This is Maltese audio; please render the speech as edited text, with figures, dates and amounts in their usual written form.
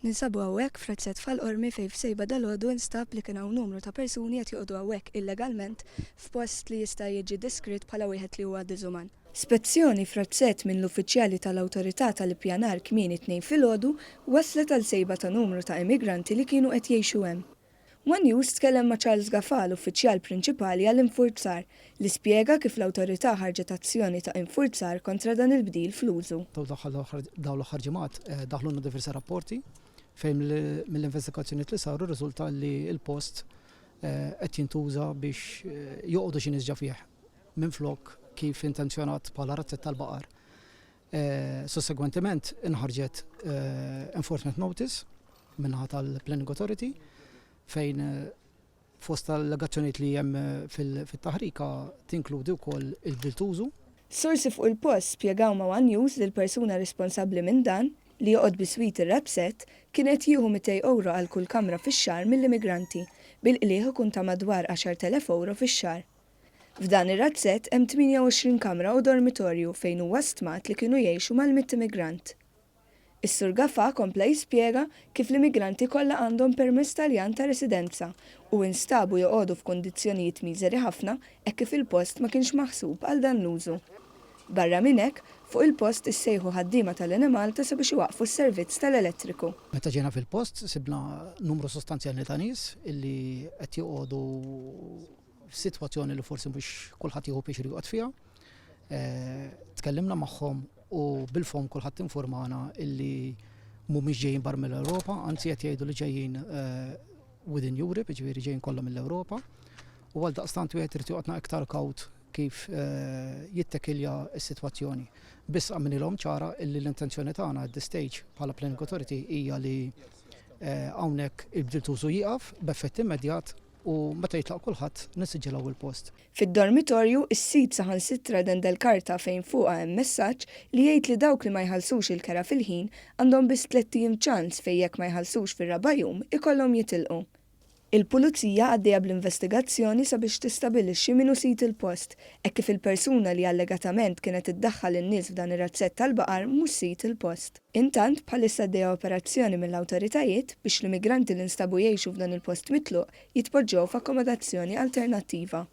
Ninsabu hawnhekk f'Razzett fal-Qormi fejn f'Sejba dalgħodu nstab li kien hawn numru ta' persuni qed joqogħdu hawnhekk illegalment f'post li jista' jiġi deskritt bħala wieħed li huwa diżuman. Spezzjoni f'Razzett minn l-uffiċjali tal-Awtorità tal-Ippjanar kmieni tnejn filgħodu waslet għal sejba ta' numru ta' immigranti li kienu qed jgħixu hemm. One News tkellem ma' Charles Gaffal, uffiċjal prinċipali għall-infurzar, li spjega kif l-awtorità ħarġet azzjoni ta' infurzar kontra dan il-bdil fl-użu. Daw l-aħħar ġimgħat daħlulna diversi rapporti fejn mill-investigazzjoni li saru riżulta li l-post qed jintuża biex joqogħdu xi nies ġa fih minflok kif intenzjonat bħala razzett tal-baqar. Sussegwentement inħarġet enforcement notice minnaħa tal-Planning Authority fejn fost tal-allegazzjonijiet li hemm fit-taħrika tinkludi wkoll il-bdil-tużu. Sorsi fuq il-post spjegaw ma' One News li l-persuna responsabbli minn dan li joqgħod biswit ir-Rabsett kienet jieħu 200 euro għal kull kamra fix-xahar mill-immigranti bil-qlieħ ikun ta' madwar 10,000 euro fix-xahar. F'dan ir-Razzett hemm 28 kamra u dormitorju fejn huwa stmat li kienu jgħixu mal-mitt immigrant. Is-Sur Gaffa kompla jispjega kif l-immigranti kollha għandhom permess Taljan ta' residenza u instabu joqogħdu f'kundizzjonijiet miżeri ħafna hekk kif il-post ma kienx maħsub għal dan l-użu. Barra minn hekk, fuq il-post issejħu ħaddiema tal-Enemalta sabiex iwaqfu s-servizz tal-elettriku. Meta ġejna fil-post sibna numru sostanzjali ta' nies illi qed joqogħdu f'sitwazzjoni li forsi mhux kulħadd jieħu biex joqgħod fiha. Tkellimna magħhom u bil-fom kulħadd informana illi mhumiex ġejjin barra mill-Ewropa, anzi qed jgħidu li ġejjin within Europe, jiġifieri ġejjin kollha mill-Ewropa. U għal daqstant wieħed irid joqgħodna iktar kawt kif jittekilja s-sitwazzjoni. Biss għamilhom ċara illi l-intenzjoni tagħna at this stage bħala Planning Authority hija li hawnhekk il-bdil-tużu jieqaf b'effett immedjat u meta jitlaq kulħadd nissiġġilgħu il-post. Fid-dormitorju is-sit saħansitra dendel karta fejn fuqha hemm messaġġ li jgħid li dawk li ma jħallsux il-kera fil-ħin għandhom biss 3 ijiem ċans fejn jekk ma jħallsux fir-raba' jum ikollhom jitilqu. Il-pulizija għaddejja bl-investigazzjoni sabiex tistabilixxi min hu sit il-post, hekk kif il-persuna li allegatament kienet iddaħħal in-nies f'dan ir-razzett tal-baqar mhux sit il-post. Intant bħalissa għaddejja operazzjoni mill-awtoritajiet biex l-immigranti li nstabu jgħixu f'dan il-post mitluq jitpoġġew f'akkomodazzjoni alternattiva.